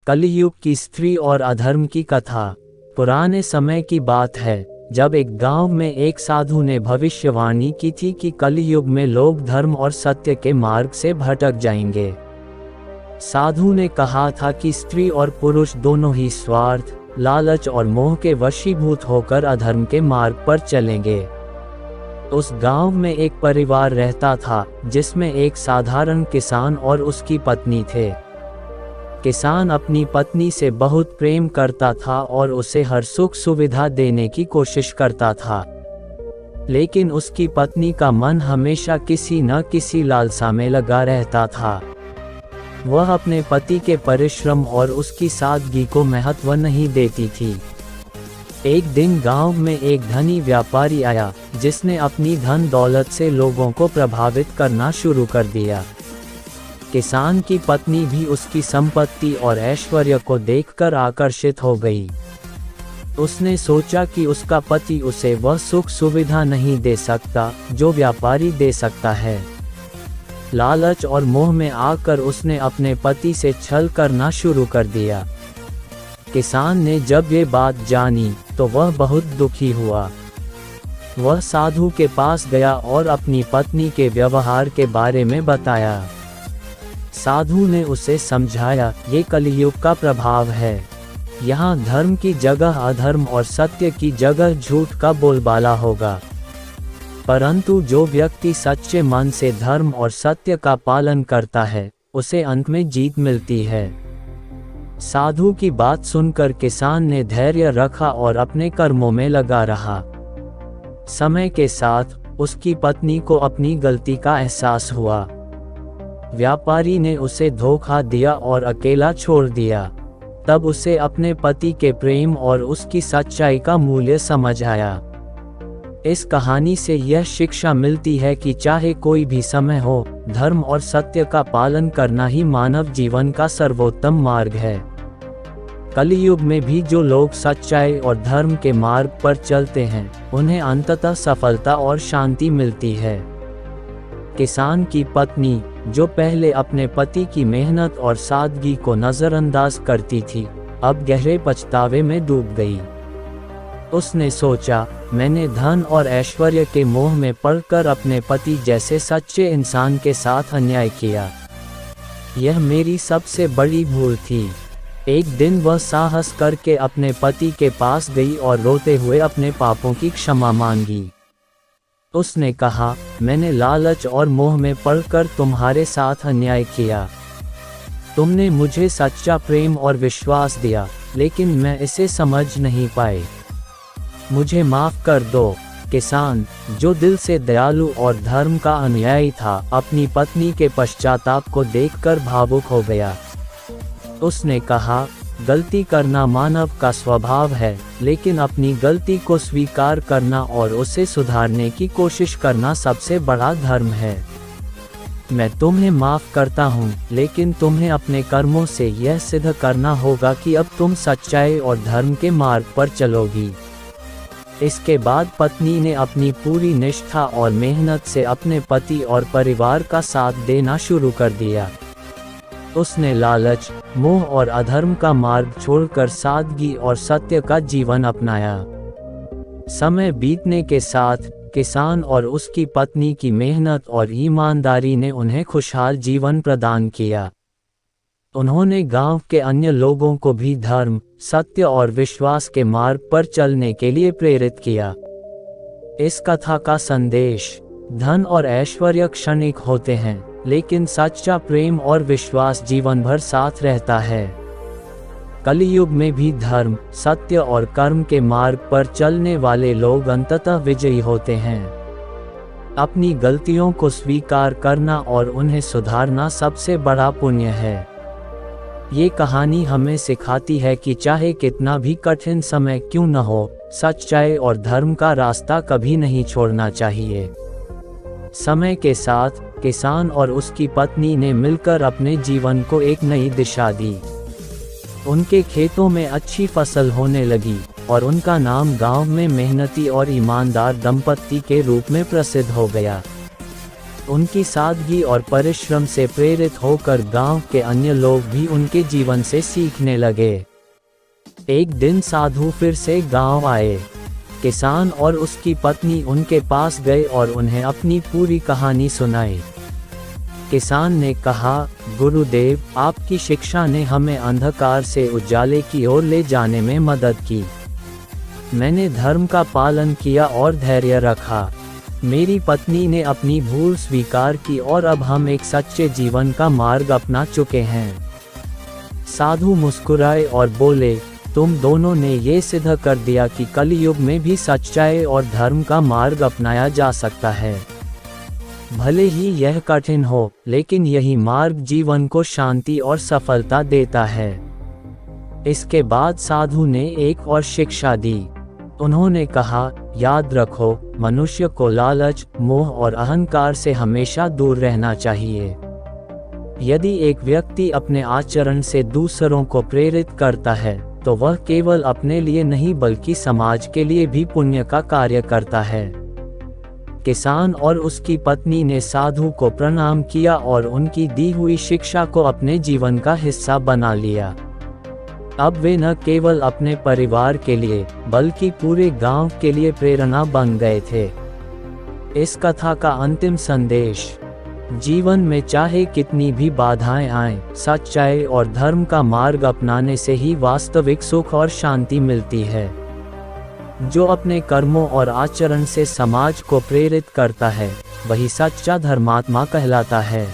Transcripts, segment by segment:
कलियुग की स्त्री और अधर्म की कथा। पुराने समय की बात है, जब एक गांव में एक साधु ने भविष्यवाणी की थी कि कलियुग में लोग धर्म और सत्य के मार्ग से भटक जाएंगे। साधु ने कहा था कि स्त्री और पुरुष दोनों ही स्वार्थ, लालच और मोह के वशीभूत होकर अधर्म के मार्ग पर चलेंगे। उस गांव में एक परिवार रहता था, जिसमें एक साधारण किसान और उसकी पत्नी थे। किसान अपनी पत्नी से बहुत प्रेम करता था और उसे हर सुख सुविधा देने की कोशिश करता था, लेकिन उसकी पत्नी का मन हमेशा किसी न किसी लालसा में लगा रहता था। वह अपने पति के परिश्रम और उसकी सादगी को महत्व नहीं देती थी। एक दिन गांव में एक धनी व्यापारी आया, जिसने अपनी धन दौलत से लोगों को प्रभावित करना शुरू कर दिया। किसान की पत्नी भी उसकी संपत्ति और ऐश्वर्य को देखकर आकर्षित हो गई। उसने सोचा कि उसका पति उसे वह सुख सुविधा नहीं दे सकता जो व्यापारी दे सकता है। लालच और मोह में आकर उसने अपने पति से छल करना शुरू कर दिया। किसान ने जब ये बात जानी तो वह बहुत दुखी हुआ। वह साधु के पास गया और अपनी पत्नी के व्यवहार के बारे में बताया। साधु ने उसे समझाया, ये कलियुग का प्रभाव है। यहाँ धर्म की जगह अधर्म और सत्य की जगह झूठ का बोलबाला होगा, परंतु जो व्यक्ति सच्चे मन से धर्म और सत्य का पालन करता है, उसे अंत में जीत मिलती है। साधु की बात सुनकर किसान ने धैर्य रखा और अपने कर्मों में लगा रहा। समय के साथ उसकी पत्नी को अपनी गलती का एहसास हुआ। व्यापारी ने उसे धोखा दिया और अकेला छोड़ दिया। तब उसे अपने पति के प्रेम और उसकी सच्चाई का मूल्य समझ आया। इस कहानी से यह शिक्षा मिलती है कि चाहे कोई भी समय हो, धर्म और सत्य का पालन करना ही मानव जीवन का सर्वोत्तम मार्ग है। कलियुग में भी जो लोग सच्चाई और धर्म के मार्ग पर चलते हैं, उन्हें अंततः सफलता और शांति मिलती है। किसान की पत्नी, जो पहले अपने पति की मेहनत और सादगी को नज़रअंदाज करती थी, अब गहरे पछतावे में डूब गई। उसने सोचा, मैंने धन और ऐश्वर्य के मोह में पड़कर अपने पति जैसे सच्चे इंसान के साथ अन्याय किया। यह मेरी सबसे बड़ी भूल थी। एक दिन वह साहस करके अपने पति के पास गई और रोते हुए अपने पापों की क्षमा मांगी। उसने कहा, मैंने लालच और मोह में पड़कर तुम्हारे साथ अन्याय किया। तुमने मुझे सच्चा प्रेम और विश्वास दिया, लेकिन मैं इसे समझ नहीं पाई। मुझे माफ कर दो। किसान, जो दिल से दयालु और धर्म का अनुयायी था, अपनी पत्नी के पश्चाताप को देखकर भावुक हो गया। उसने कहा, गलती करना मानव का स्वभाव है, लेकिन अपनी गलती को स्वीकार करना और उसे सुधारने की कोशिश करना सबसे बड़ा धर्म है। मैं तुम्हें माफ करता हूँ, लेकिन तुम्हें अपने कर्मों से यह सिद्ध करना होगा कि अब तुम सच्चाई और धर्म के मार्ग पर चलोगी। इसके बाद पत्नी ने अपनी पूरी निष्ठा और मेहनत से अपने पति और परिवार का साथ देना शुरू कर दिया। उसने लालच, मोह और अधर्म का मार्ग छोड़कर सादगी और सत्य का जीवन अपनाया। समय बीतने के साथ किसान और उसकी पत्नी की मेहनत और ईमानदारी ने उन्हें खुशहाल जीवन प्रदान किया। उन्होंने गांव के अन्य लोगों को भी धर्म, सत्य और विश्वास के मार्ग पर चलने के लिए प्रेरित किया। इस कथा का संदेश, धन और ऐश्वर्य क्षणिक होते हैं, लेकिन सच्चा प्रेम और विश्वास जीवन भर साथ रहता है। कलियुग में भी धर्म, सत्य और कर्म के मार्ग पर चलने वाले लोग अंततः विजयी होते हैं। अपनी गलतियों को स्वीकार करना और उन्हें सुधारना सबसे बड़ा पुण्य है। ये कहानी हमें सिखाती है कि चाहे कितना भी कठिन समय क्यों न हो, सच्चाई और धर्म का रास्ता कभी नहीं छोड़ना चाहिए। समय के साथ किसान और उसकी पत्नी ने मिलकर अपने जीवन को एक नई दिशा दी। उनके खेतों में अच्छी फसल होने लगी और उनका नाम गांव में मेहनती और ईमानदार दंपत्ति के रूप में प्रसिद्ध हो गया। उनकी सादगी और परिश्रम से प्रेरित होकर गांव के अन्य लोग भी उनके जीवन से सीखने लगे। एक दिन साधु फिर से गांव आए। किसान और उसकी पत्नी उनके पास गए और उन्हें अपनी पूरी कहानी सुनाई। किसान ने कहा, गुरुदेव, आपकी शिक्षा ने हमें अंधकार से उजाले की ओर ले जाने में मदद की। मैंने धर्म का पालन किया और धैर्य रखा। मेरी पत्नी ने अपनी भूल स्वीकार की और अब हम एक सच्चे जीवन का मार्ग अपना चुके हैं। साधु मुस्कुराए और बोले, तुम दोनों ने ये सिद्ध कर दिया कि कलयुग में भी सच्चाई और धर्म का मार्ग अपनाया जा सकता है। भले ही यह कठिन हो, लेकिन यही मार्ग जीवन को शांति और सफलता देता है। इसके बाद साधु ने एक और शिक्षा दी। उन्होंने कहा, याद रखो, मनुष्य को लालच, मोह और अहंकार से हमेशा दूर रहना चाहिए। यदि एक व्यक्ति अपने आचरण से दूसरों को प्रेरित करता है, तो वह केवल अपने लिए नहीं बल्कि समाज के लिए भी पुण्य का कार्य करता है। किसान और उसकी पत्नी ने साधु को प्रणाम किया और उनकी दी हुई शिक्षा को अपने जीवन का हिस्सा बना लिया। अब वे न केवल अपने परिवार के लिए, बल्कि पूरे गांव के लिए प्रेरणा बन गए थे। इस कथा का अंतिम संदेश, जीवन में चाहे कितनी भी बाधाएं आएं, सच्चाई और धर्म का मार्ग अपनाने से ही वास्तविक सुख और शांति मिलती है। जो अपने कर्मों और आचरण से समाज को प्रेरित करता है, वही सच्चा धर्मात्मा कहलाता है।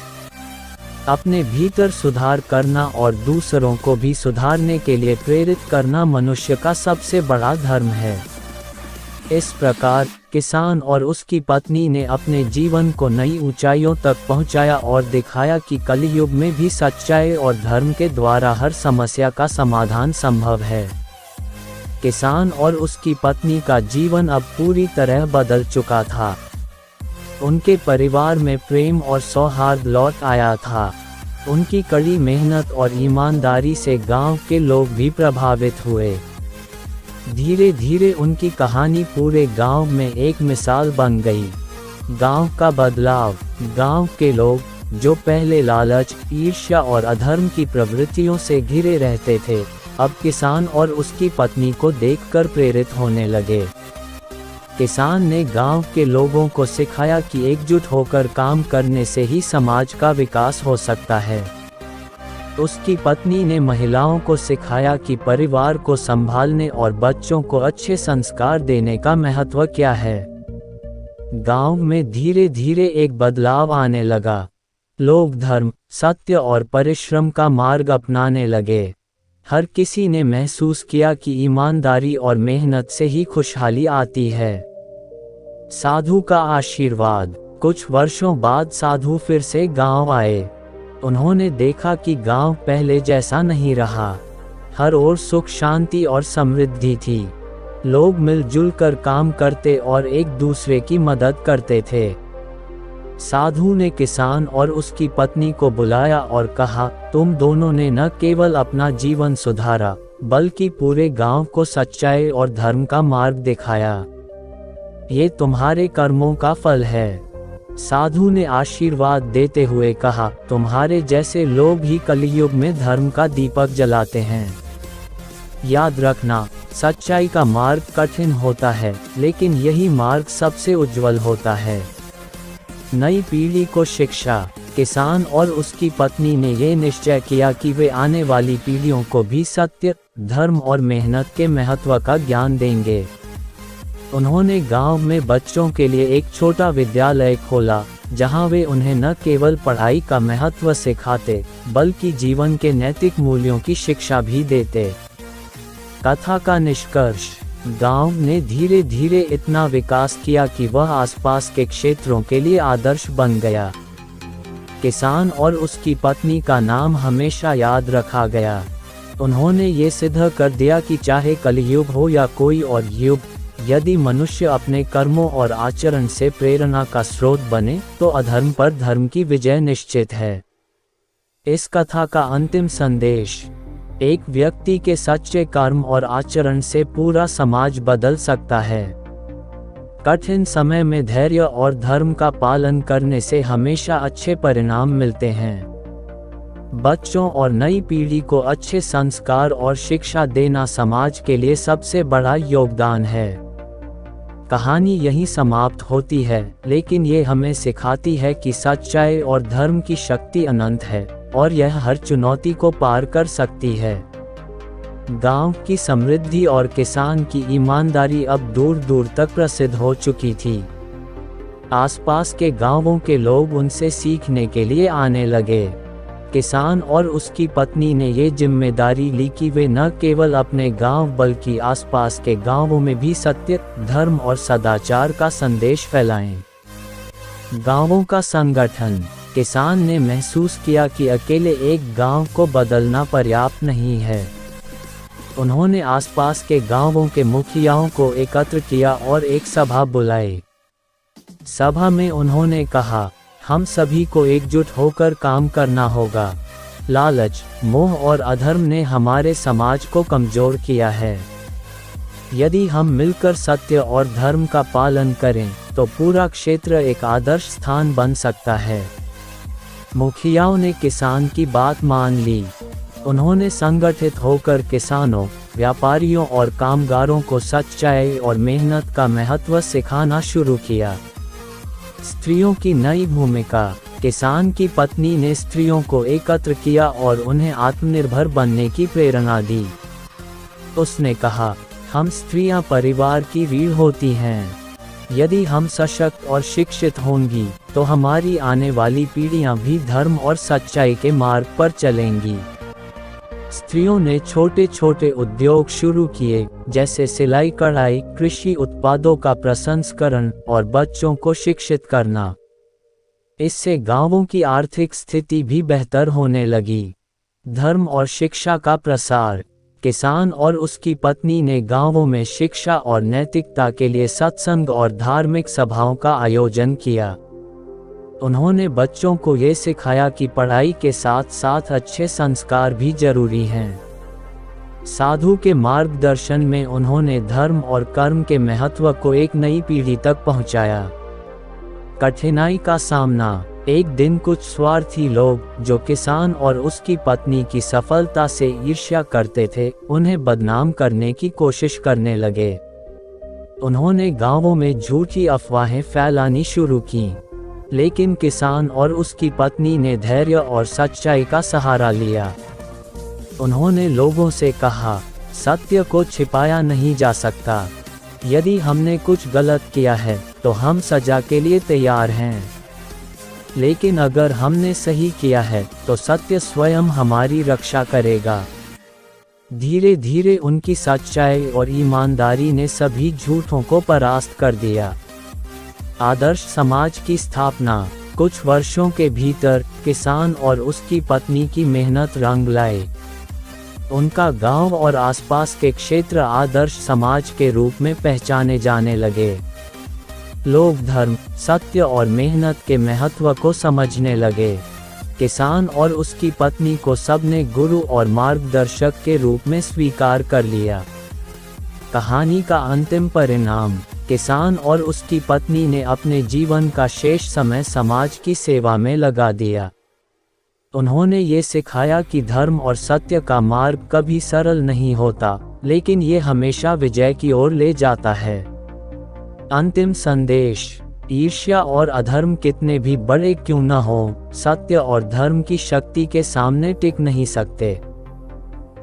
अपने भीतर सुधार करना और दूसरों को भी सुधारने के लिए प्रेरित करना मनुष्य का सबसे बड़ा धर्म है। इस प्रकार किसान और उसकी पत्नी ने अपने जीवन को नई ऊंचाइयों तक पहुंचाया और दिखाया कि कलयुग में भी सच्चाई और धर्म के द्वारा हर समस्या का समाधान संभव है। किसान और उसकी पत्नी का जीवन अब पूरी तरह बदल चुका था। उनके परिवार में प्रेम और सौहार्द लौट आया था। उनकी कड़ी मेहनत और ईमानदारी से गांव के लोग भी प्रभावित हुए। धीरे धीरे उनकी कहानी पूरे गांव में एक मिसाल बन गई। गांव का बदलाव, गांव के लोग, जो पहले लालच, ईर्ष्या और अधर्म की प्रवृत्तियों से घिरे रहते थे, अब किसान और उसकी पत्नी को देखकर प्रेरित होने लगे। किसान ने गांव के लोगों को सिखाया कि एकजुट होकर काम करने से ही समाज का विकास हो सकता है। उसकी पत्नी ने महिलाओं को सिखाया कि परिवार को संभालने और बच्चों को अच्छे संस्कार देने का महत्व क्या है। गांव में धीरे धीरे एक बदलाव आने लगा। लोग धर्म, सत्य और परिश्रम का मार्ग अपनाने लगे। हर किसी ने महसूस किया कि ईमानदारी और मेहनत से ही खुशहाली आती है। साधु का आशीर्वाद। कुछ वर्षों बाद साधु फिर से गांव आए। उन्होंने देखा कि गांव पहले जैसा नहीं रहा। हर ओर सुख, शांति और समृद्धि थी। लोग मिलजुल कर काम करते और एक दूसरे की मदद करते थे। साधु ने किसान और उसकी पत्नी को बुलाया और कहा, तुम दोनों ने न केवल अपना जीवन सुधारा, बल्कि पूरे गांव को सच्चाई और धर्म का मार्ग दिखाया। ये तुम्हारे कर्मों का फल है। साधु ने आशीर्वाद देते हुए कहा, तुम्हारे जैसे लोग ही कलयुग में धर्म का दीपक जलाते हैं। याद रखना, सच्चाई का मार्ग कठिन होता है, लेकिन यही मार्ग सबसे उज्जवल होता है। नई पीढ़ी को शिक्षा। किसान और उसकी पत्नी ने ये निश्चय किया कि वे आने वाली पीढ़ियों को भी सत्य, धर्म और मेहनत के महत्व का ज्ञान देंगे। उन्होंने गांव में बच्चों के लिए एक छोटा विद्यालय खोला, जहां वे उन्हें न केवल पढ़ाई का महत्व सिखाते, बल्कि जीवन के नैतिक मूल्यों की शिक्षा भी देते। कथा का निष्कर्ष, गांव ने धीरे धीरे इतना विकास किया कि वह आसपास के क्षेत्रों के लिए आदर्श बन गया। किसान और उसकी पत्नी का नाम हमेशा याद रखा गया। उन्होंने ये सिद्ध कर दिया कि चाहे कलयुग हो या कोई और युग, यदि मनुष्य अपने कर्मों और आचरण से प्रेरणा का स्रोत बने, तो अधर्म पर धर्म की विजय निश्चित है। इस कथा का अंतिम संदेश, एक व्यक्ति के सच्चे कर्म और आचरण से पूरा समाज बदल सकता है। कठिन समय में धैर्य और धर्म का पालन करने से हमेशा अच्छे परिणाम मिलते हैं। बच्चों और नई पीढ़ी को अच्छे संस्कार और शिक्षा देना समाज के लिए सबसे बड़ा योगदान है। कहानी यहीं समाप्त होती है, लेकिन ये हमें सिखाती है कि सच्चाई और धर्म की शक्ति अनंत है और यह हर चुनौती को पार कर सकती है। गांव की समृद्धि और किसान की ईमानदारी अब दूर दूर तक प्रसिद्ध हो चुकी थी। आसपास के गांवों के लोग उनसे सीखने के लिए आने लगे। किसान और उसकी पत्नी ने ये जिम्मेदारी ली कि वे न केवल अपने गांव बल्कि आसपास के गांवों में भी सत्य, धर्म और सदाचार का संदेश फैलाएं। गांवों का संगठन। किसान ने महसूस किया कि अकेले एक गांव को बदलना पर्याप्त नहीं है। उन्होंने आसपास के गांवों के मुखियाओं को एकत्र किया और एक सभा बुलाई। सभा में उन्होंने कहा, हम सभी को एकजुट होकर काम करना होगा। लालच, मोह और अधर्म ने हमारे समाज को कमजोर किया है। यदि हम मिलकर सत्य और धर्म का पालन करें, तो पूरा क्षेत्र एक आदर्श स्थान बन सकता है। मुखियाओं ने किसान की बात मान ली। उन्होंने संगठित होकर किसानों, व्यापारियों और कामगारों को सच्चाई और मेहनत का महत्व सिखाना शुरू किया। स्त्रियों की नई भूमिका। किसान की पत्नी ने स्त्रियों को एकत्र किया और उन्हें आत्मनिर्भर बनने की प्रेरणा दी। उसने कहा, हम स्त्रियां परिवार की रीढ़ होती हैं। यदि हम सशक्त और शिक्षित होंगी, तो हमारी आने वाली पीढ़ियां भी धर्म और सच्चाई के मार्ग पर चलेंगी। स्त्रियों ने छोटे छोटे उद्योग शुरू किए, जैसे सिलाई कढ़ाई, कृषि उत्पादों का प्रसंस्करण और बच्चों को शिक्षित करना। इससे गांवों की आर्थिक स्थिति भी बेहतर होने लगी। धर्म और शिक्षा का प्रसार। किसान और उसकी पत्नी ने गांवों में शिक्षा और नैतिकता के लिए सत्संग और धार्मिक सभाओं का आयोजन किया। उन्होंने बच्चों को ये सिखाया कि पढ़ाई के साथ साथ अच्छे संस्कार भी जरूरी हैं। साधु के मार्गदर्शन में उन्होंने धर्म और कर्म के महत्व को एक नई पीढ़ी तक पहुंचाया। कठिनाई का सामना। एक दिन कुछ स्वार्थी लोग, जो किसान और उसकी पत्नी की सफलता से ईर्ष्या करते थे, उन्हें बदनाम करने की कोशिश करने लगे। उन्होंने गांवों में झूठी अफवाहें फैलानी शुरू की, लेकिन किसान और उसकी पत्नी ने धैर्य और सच्चाई का सहारा लिया। उन्होंने लोगों से कहा, सत्य को छिपाया नहीं जा सकता। यदि हमने कुछ गलत किया है, तो हम सजा के लिए तैयार हैं। लेकिन अगर हमने सही किया है, तो सत्य स्वयं हमारी रक्षा करेगा। धीरे धीरे उनकी सच्चाई और ईमानदारी ने सभी झूठों को परास्त कर दिया। आदर्श समाज की स्थापना। कुछ वर्षों के भीतर किसान और उसकी पत्नी की मेहनत रंग लाए। उनका गांव और आसपास के क्षेत्र आदर्श समाज के रूप में पहचाने जाने लगे। लोग धर्म, सत्य और मेहनत के महत्व को समझने लगे। किसान और उसकी पत्नी को सबने गुरु और मार्गदर्शक के रूप में स्वीकार कर लिया। कहानी का अंतिम परिणाम। किसान और उसकी पत्नी ने अपने जीवन का शेष समय समाज की सेवा में लगा दिया। उन्होंने ये सिखाया कि धर्म और सत्य का मार्ग कभी सरल नहीं होता, लेकिन ये हमेशा विजय की ओर ले जाता है। अंतिम संदेश। ईर्ष्या और अधर्म कितने भी बड़े क्यों न हो, सत्य और धर्म की शक्ति के सामने टिक नहीं सकते।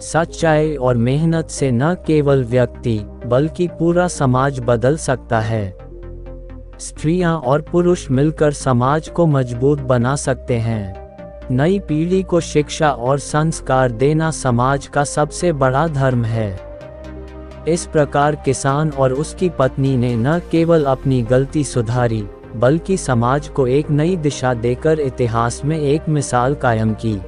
सच्चाई और मेहनत से न केवल व्यक्ति, बल्कि पूरा समाज बदल सकता है। स्त्रियां और पुरुष मिलकर समाज को मजबूत बना सकते हैं। नई पीढ़ी को शिक्षा और संस्कार देना समाज का सबसे बड़ा धर्म है। इस प्रकार किसान और उसकी पत्नी ने न केवल अपनी गलती सुधारी, बल्कि समाज को एक नई दिशा देकर इतिहास में एक मिसाल कायम की।